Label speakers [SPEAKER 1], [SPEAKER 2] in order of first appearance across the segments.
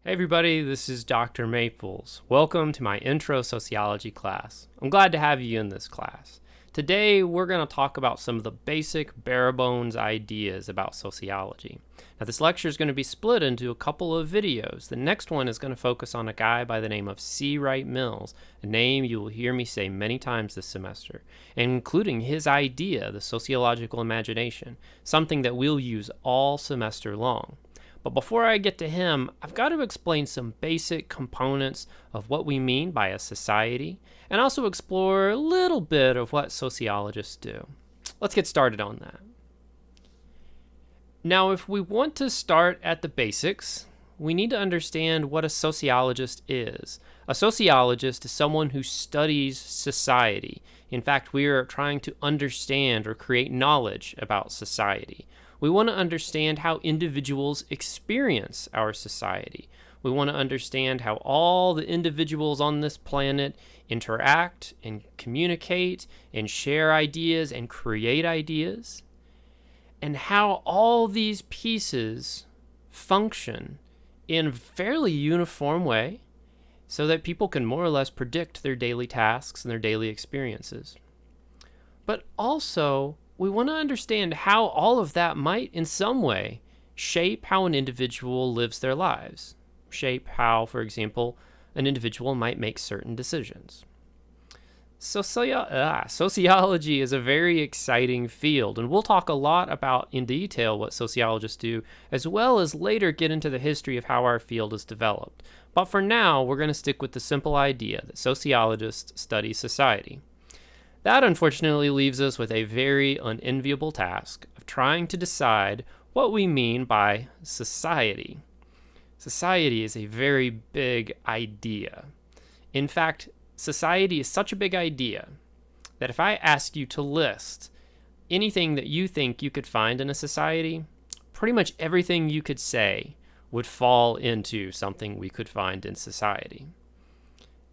[SPEAKER 1] Hey everybody, this is Dr. Maples. Welcome to my intro sociology class. I'm glad to have you in this class. Today we're going to talk about some of the basic bare bones ideas about sociology. Now this lecture is going to be split into a couple of videos. The next one is going to focus on a guy by the name of Wright Mills, a name you will hear me say many times this semester, including his idea, the sociological imagination, something that we'll use all semester long. But before I get to him, I've got to explain some basic components of what we mean by a society, and also explore a little bit of what sociologists do. Let's get started on that. Now, if we want to start at the basics, we need to understand what a sociologist is. A sociologist is someone who studies society. In fact, we are trying to understand or create knowledge about society. We want to understand how individuals experience our society. We want to understand how all the individuals on this planet interact and communicate and share ideas and create ideas, and how all these pieces function in a fairly uniform way so that people can more or less predict their daily tasks and their daily experiences. But also, we want to understand how all of that might, in some way, shape how an individual lives their lives, shape how, for example, an individual might make certain decisions. Sociology is a very exciting field, and we'll talk a lot about in detail what sociologists do, as well as later get into the history of how our field is developed. But for now, we're going to stick with the simple idea that sociologists study society. That unfortunately leaves us with a very unenviable task of trying to decide what we mean by society. Society is a very big idea. In fact, society is such a big idea that if I ask you to list anything that you think you could find in a society, pretty much everything you could say would fall into something we could find in society.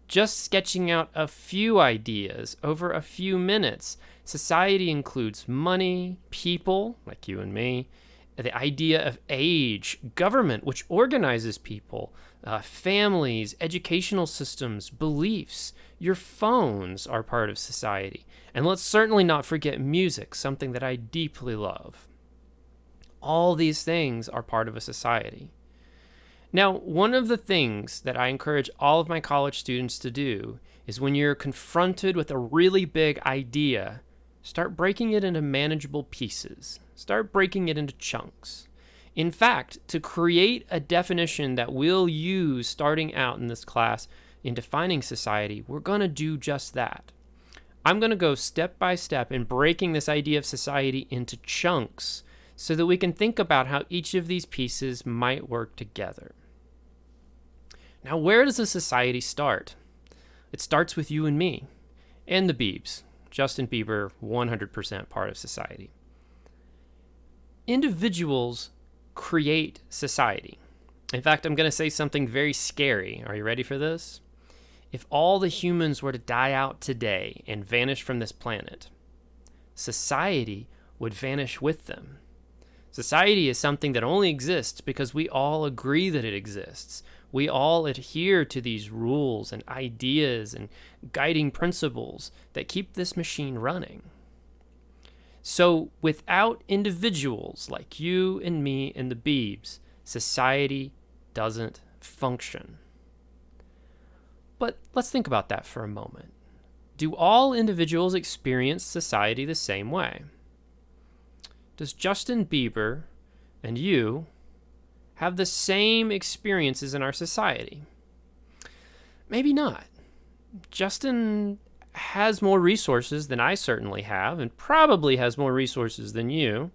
[SPEAKER 1] Just sketching out a few ideas over a few minutes, society includes money, people, like you and me, the idea of age, government, which organizes people, families, educational systems, beliefs. Your phones are part of society. And let's certainly not forget music, something that I deeply love. All these things are part of a society. Now, one of the things that I encourage all of my college students to do is when you're confronted with a really big idea, start breaking it into manageable pieces. Start breaking it into chunks. In fact, to create a definition that we'll use starting out in this class in defining society, we're going to do just that. I'm going to go step by step in breaking this idea of society into chunks so that we can think about how each of these pieces might work together. Now, where does a society start? It starts with you and me, and the Biebs. Justin Bieber, 100% part of society. Individuals create society. In fact, I'm going to say something very scary. Are you ready for this? If all the humans were to die out today and vanish from this planet, society would vanish with them. Society is something that only exists because we all agree that it exists. We all adhere to these rules and ideas and guiding principles that keep this machine running. So without individuals like you and me and the Biebs, society doesn't function. But let's think about that for a moment. Do all individuals experience society the same way? Does Justin Bieber and you have the same experiences in our society? Maybe not. Justin has more resources than I certainly have, and probably has more resources than you.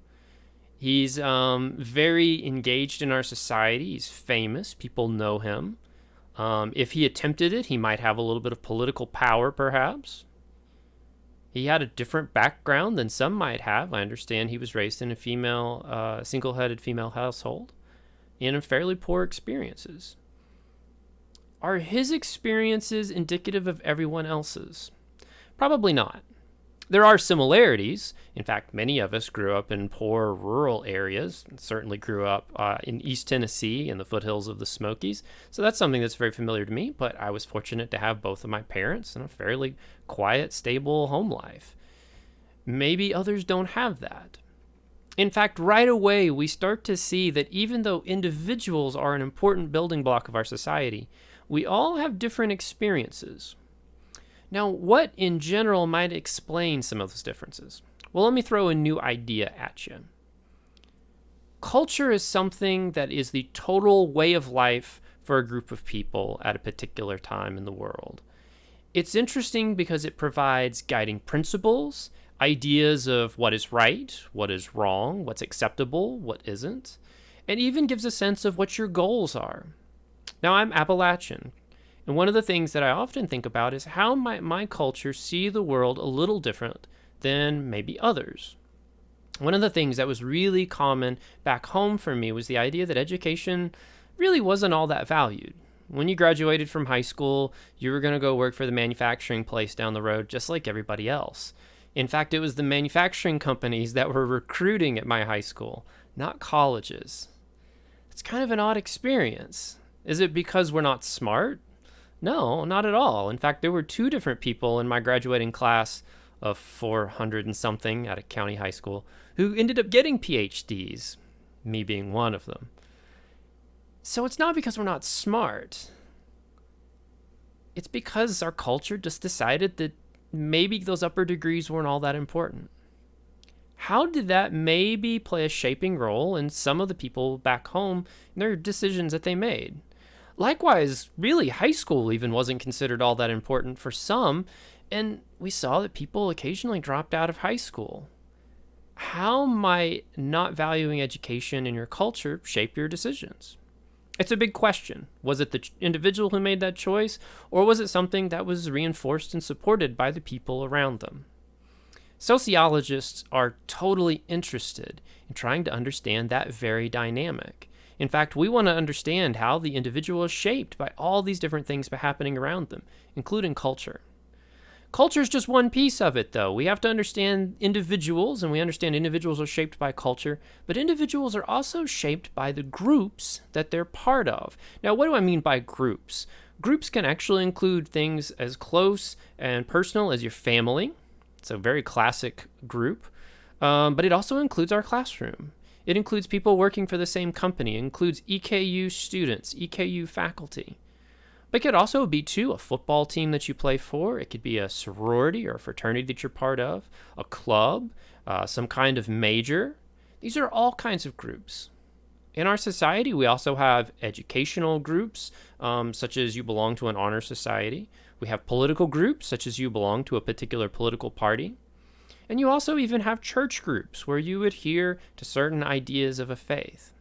[SPEAKER 1] He's very engaged in our society. He's famous. People know him. If he attempted it, he might have a little bit of political power, perhaps. He had a different background than some might have. I understand he was raised in a single-headed female household in fairly poor experiences. Are his experiences indicative of everyone else's? Probably not. There are similarities. In fact, many of us grew up in poor rural areas, certainly grew up in East Tennessee in the foothills of the Smokies. So that's something that's very familiar to me, but I was fortunate to have both of my parents in a fairly quiet, stable home life. Maybe others don't have that. In fact, right away, we start to see that even though individuals are an important building block of our society, we all have different experiences. Now, what in general might explain some of those differences? Well, let me throw a new idea at you. Culture is something that is the total way of life for a group of people at a particular time in the world. It's interesting because it provides guiding principles, ideas of what is right, what is wrong, what's acceptable, what isn't, and even gives a sense of what your goals are. Now, I'm Appalachian, and one of the things that I often think about is how might my culture see the world a little different than maybe others. One of the things that was really common back home for me was the idea that education really wasn't all that valued. When you graduated from high school, you were going to go work for the manufacturing place down the road just like everybody else. In fact, it was the manufacturing companies that were recruiting at my high school, not colleges. It's kind of an odd experience. Is it because we're not smart? No, not at all. In fact, there were 2 different people in my graduating class of 400 and something at a county high school who ended up getting PhDs, me being one of them. So it's not because we're not smart. It's because our culture just decided that maybe those upper degrees weren't all that important. How did that maybe play a shaping role in some of the people back home and their decisions that they made? Likewise, really, high school even wasn't considered all that important for some, and we saw that people occasionally dropped out of high school. How might not valuing education in your culture shape your decisions? It's a big question. Was it the individual who made that choice, or was it something that was reinforced and supported by the people around them? Sociologists are totally interested in trying to understand that very dynamic. In fact, we want to understand how the individual is shaped by all these different things happening around them, including culture. Culture is just one piece of it, though. We have to understand individuals, and we understand individuals are shaped by culture, but individuals are also shaped by the groups that they're part of. Now, what do I mean by groups? Groups can actually include things as close and personal as your family. It's a very classic group, but it also includes our classroom. It includes people working for the same company. It includes EKU students, EKU faculty. But it could also be, too, a football team that you play for. It could be a sorority or a fraternity that you're part of, a club, some kind of major. These are all kinds of groups. In our society, we also have educational groups, such as you belong to an honor society. We have political groups, such as you belong to a particular political party. And you also even have church groups where you adhere to certain ideas of a faith.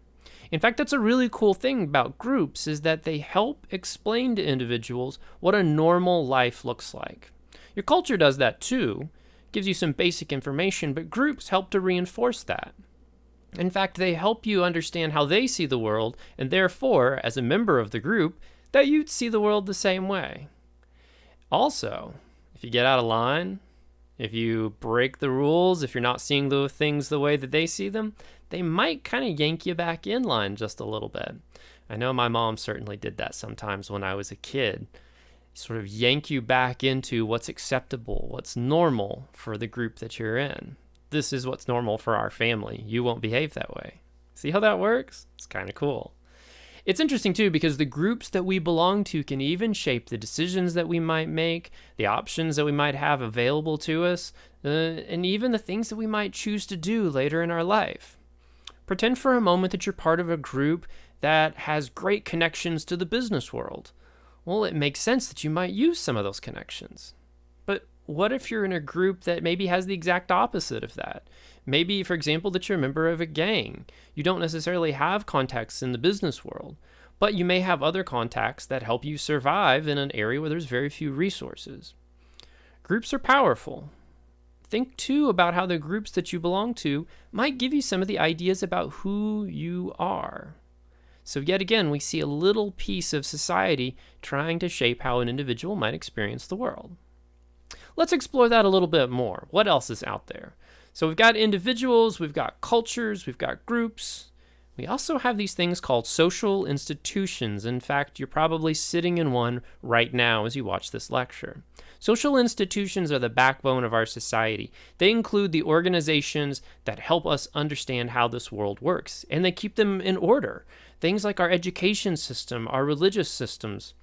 [SPEAKER 1] In fact, that's a really cool thing about groups is that they help explain to individuals what a normal life looks like. Your culture does that too, gives you some basic information, but groups help to reinforce that. In fact, they help you understand how they see the world, and therefore, as a member of the group, that you'd see the world the same way. Also, if you get out of line, if you break the rules, if you're not seeing the things the way that they see them, they might kind of yank you back in line just a little bit. I know my mom certainly did that sometimes when I was a kid. Sort of yank you back into what's acceptable, what's normal for the group that you're in. This is what's normal for our family. You won't behave that way. See how that works? It's kind of cool. It's interesting, too, because the groups that we belong to can even shape the decisions that we might make, the options that we might have available to us, and even the things that we might choose to do later in our life. Pretend for a moment that you're part of a group that has great connections to the business world. Well, it makes sense that you might use some of those connections. But what if you're in a group that maybe has the exact opposite of that? Maybe, for example, that you're a member of a gang. You don't necessarily have contacts in the business world, but you may have other contacts that help you survive in an area where there's very few resources. Groups are powerful. Think, too, about how the groups that you belong to might give you some of the ideas about who you are. So yet again, we see a little piece of society trying to shape how an individual might experience the world. Let's explore that a little bit more. What else is out there? So we've got individuals, we've got cultures, we've got groups. We also have these things called social institutions. In fact, you're probably sitting in one right now as you watch this lecture. Social institutions are the backbone of our society. They include the organizations that help us understand how this world works, and they keep them in order. Things like our education system, our religious systems,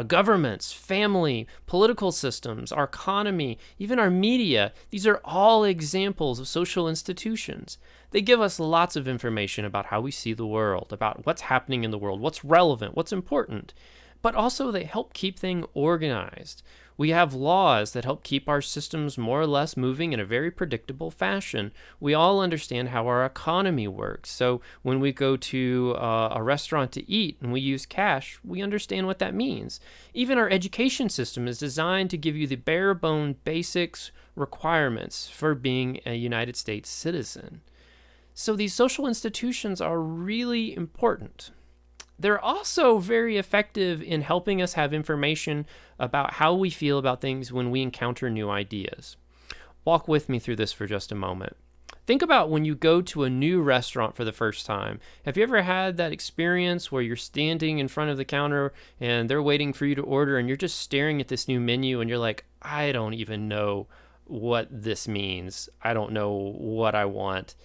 [SPEAKER 1] governments, family, political systems, our economy, even our media. These are all examples of social institutions. They give us lots of information about how we see the world, about what's happening in the world, what's relevant, what's important. But also they help keep things organized. We have laws that help keep our systems more or less moving in a very predictable fashion. We all understand how our economy works. So when we go to a restaurant to eat and we use cash, we understand what that means. Even our education system is designed to give you the bare bone basics requirements for being a United States citizen. So these social institutions are really important. They're also very effective in helping us have information about how we feel about things when we encounter new ideas. Walk with me through this for just a moment. Think about when you go to a new restaurant for the first time. Have you ever had that experience where you're standing in front of the counter and they're waiting for you to order and you're just staring at this new menu and you're like, I don't even know what this means. I don't know what I want.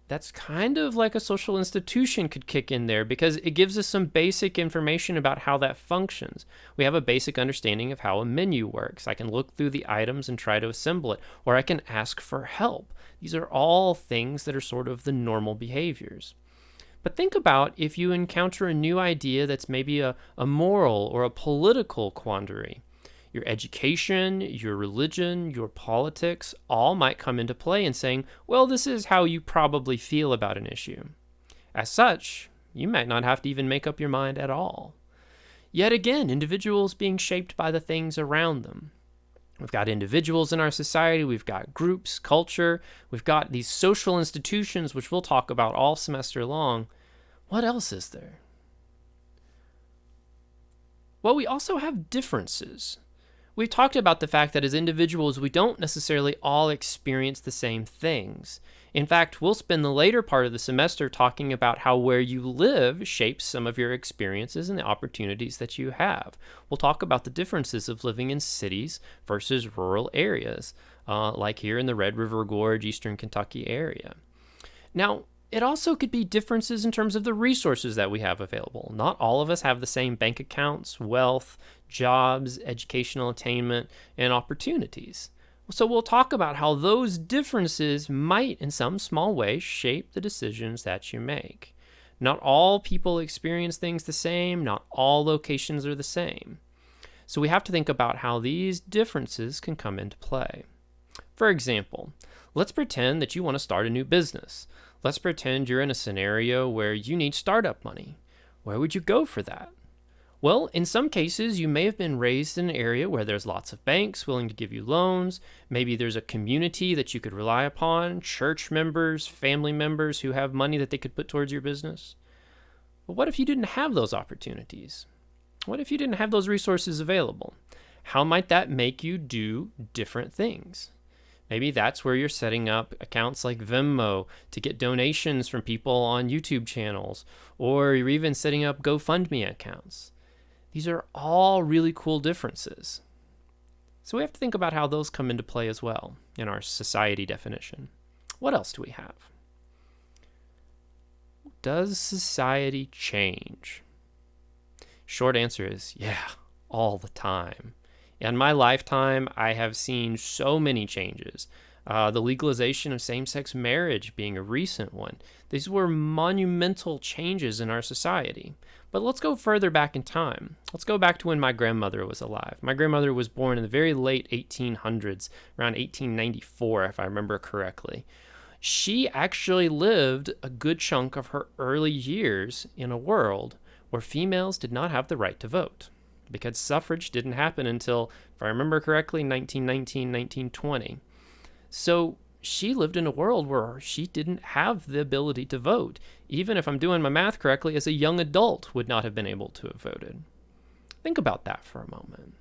[SPEAKER 1] That's kind of like a social institution could kick in there because it gives us some basic information about how that functions. We have a basic understanding of how a menu works. I can look through the items and try to assemble it, or I can ask for help. These are all things that are sort of the normal behaviors. But think about if you encounter a new idea that's maybe a moral or a political quandary. Your education, your religion, your politics all might come into play in saying, well, this is how you probably feel about an issue. As such, you might not have to even make up your mind at all. Yet again, individuals being shaped by the things around them. We've got individuals in our society, we've got groups, culture, we've got these social institutions, which we'll talk about all semester long. What else is there? Well, we also have differences. We've talked about the fact that as individuals, we don't necessarily all experience the same things. In fact, we'll spend the later part of the semester talking about how where you live shapes some of your experiences and the opportunities that you have. We'll talk about the differences of living in cities versus rural areas, like here in the Red River Gorge, Eastern Kentucky area. Now, it also could be differences in terms of the resources that we have available. Not all of us have the same bank accounts, wealth, jobs, educational attainment, and opportunities. So we'll talk about how those differences might, in some small way, shape the decisions that you make. Not all people experience things the same. Not all locations are the same. So we have to think about how these differences can come into play. For example, let's pretend that you want to start a new business. Let's pretend you're in a scenario where you need startup money. Where would you go for that? Well, in some cases, you may have been raised in an area where there's lots of banks willing to give you loans. Maybe there's a community that you could rely upon, church members, family members who have money that they could put towards your business. But what if you didn't have those opportunities? What if you didn't have those resources available? How might that make you do different things? Maybe that's where you're setting up accounts like Venmo to get donations from people on YouTube channels, or you're even setting up GoFundMe accounts. These are all really cool differences. So we have to think about how those come into play as well in our society definition. What else do we have? Does society change? Short answer is yeah, all the time. In my lifetime, I have seen so many changes. The legalization of same-sex marriage being a recent one. These were monumental changes in our society. But let's go further back in time. Let's go back to when my grandmother was alive. My grandmother was born in the very late 1800s, around 1894, if I remember correctly. She actually lived a good chunk of her early years in a world where females did not have the right to vote, because suffrage didn't happen until, if I remember correctly, 1919, 1920. So she lived in a world where she didn't have the ability to vote. Even if I'm doing my math correctly, as a young adult would not have been able to have voted. Think about that for a moment.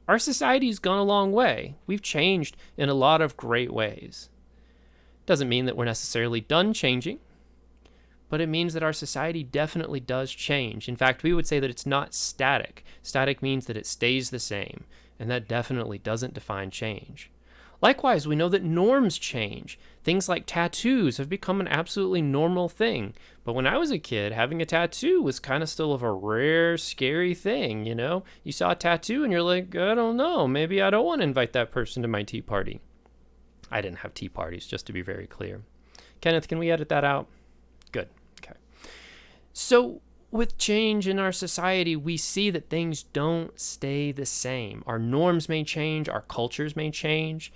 [SPEAKER 1] Our society's gone a long way. We've changed in a lot of great ways. Doesn't mean that we're necessarily done changing, but it means that our society definitely does change. In fact, we would say that it's not static. Static means that it stays the same, and that definitely doesn't define change. Likewise, we know that norms change. Things like tattoos have become an absolutely normal thing. But when I was a kid, having a tattoo was kind of still of a rare, scary thing, you know? You saw a tattoo and you're like, I don't know, maybe I don't want to invite that person to my tea party. I didn't have tea parties, just to be very clear. Kenneth, can we edit that out? Good. Okay. So, with change in our society, we see that things don't stay the same. Our norms may change, our cultures may change,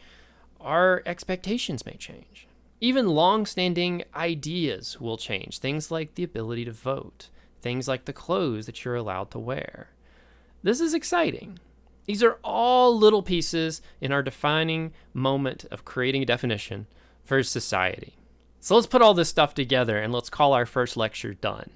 [SPEAKER 1] our expectations may change. Even long-standing ideas will change. Things like the ability to vote, things like the clothes that you're allowed to wear. This is exciting. These are all little pieces in our defining moment of creating a definition for society. So let's put all this stuff together and let's call our first lecture done.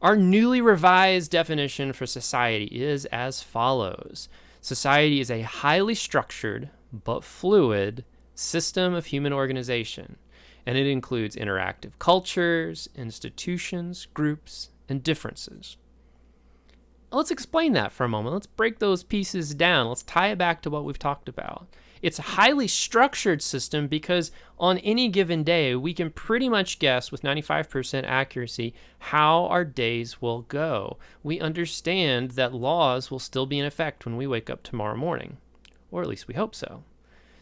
[SPEAKER 1] Our newly revised definition for society is as follows. Society is a highly structured but fluid system of human organization, and it includes interactive cultures, institutions, groups, and differences. Let's explain that for a moment. Let's break those pieces down. Let's tie it back to what we've talked about. It's a highly structured system because on any given day, we can pretty much guess with 95% accuracy how our days will go. We understand that laws will still be in effect when we wake up tomorrow morning, or at least we hope so.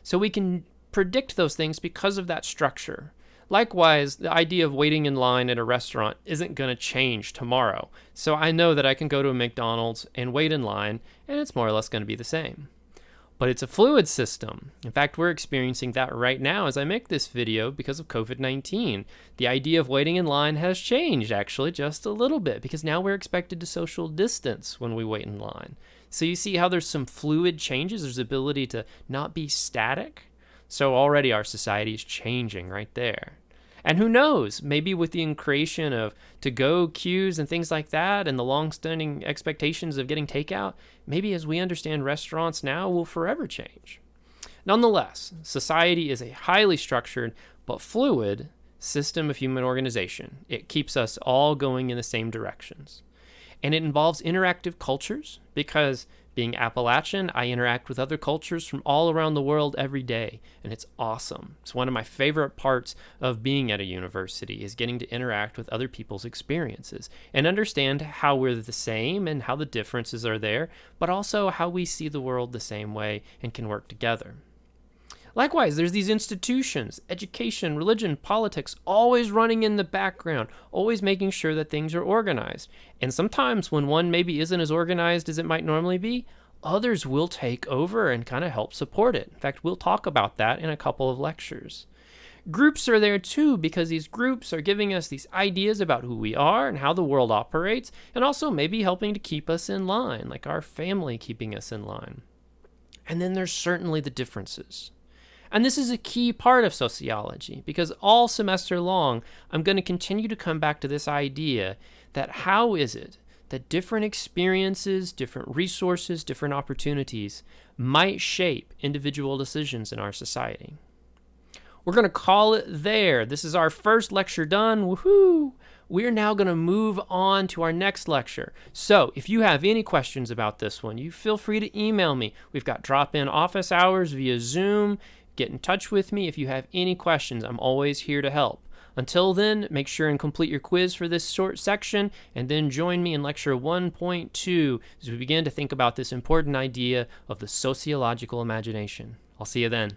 [SPEAKER 1] So we can predict those things because of that structure. Likewise, the idea of waiting in line at a restaurant isn't going to change tomorrow. So I know that I can go to a McDonald's and wait in line, and it's more or less going to be the same. But it's a fluid system. In fact, we're experiencing that right now as I make this video because of COVID-19. The idea of waiting in line has changed, actually, just a little bit, because now we're expected to social distance when we wait in line. So you see how there's some fluid changes, there's ability to not be static. So already our society is changing right there. And who knows, maybe with the creation of to-go queues and things like that and the long-standing expectations of getting takeout, maybe as we understand restaurants now will forever change. Nonetheless, society is a highly structured but fluid system of human organization. It keeps us all going in the same directions. And it involves interactive cultures because being Appalachian, I interact with other cultures from all around the world every day, and it's awesome. It's one of my favorite parts of being at a university is getting to interact with other people's experiences and understand how we're the same and how the differences are there, but also how we see the world the same way and can work together. Likewise, there's these institutions, education, religion, politics, always running in the background, always making sure that things are organized. And sometimes when one maybe isn't as organized as it might normally be, others will take over and kind of help support it. In fact, we'll talk about that in a couple of lectures. Groups are there too because these groups are giving us these ideas about who we are and how the world operates, and also maybe helping to keep us in line, like our family keeping us in line. And then there's certainly the differences. And this is a key part of sociology because all semester long, I'm going to continue to come back to this idea that how is it that different experiences, different resources, different opportunities might shape individual decisions in our society. We're going to call it there. This is our first lecture done. Woohoo! We're now going to move on to our next lecture. So if you have any questions about this one, you feel free to email me. We've got drop-in office hours via Zoom. Get in touch with me if you have any questions. I'm always here to help. Until then, make sure and complete your quiz for this short section, and then join me in lecture 1.2 as we begin to think about this important idea of the sociological imagination. I'll see you then.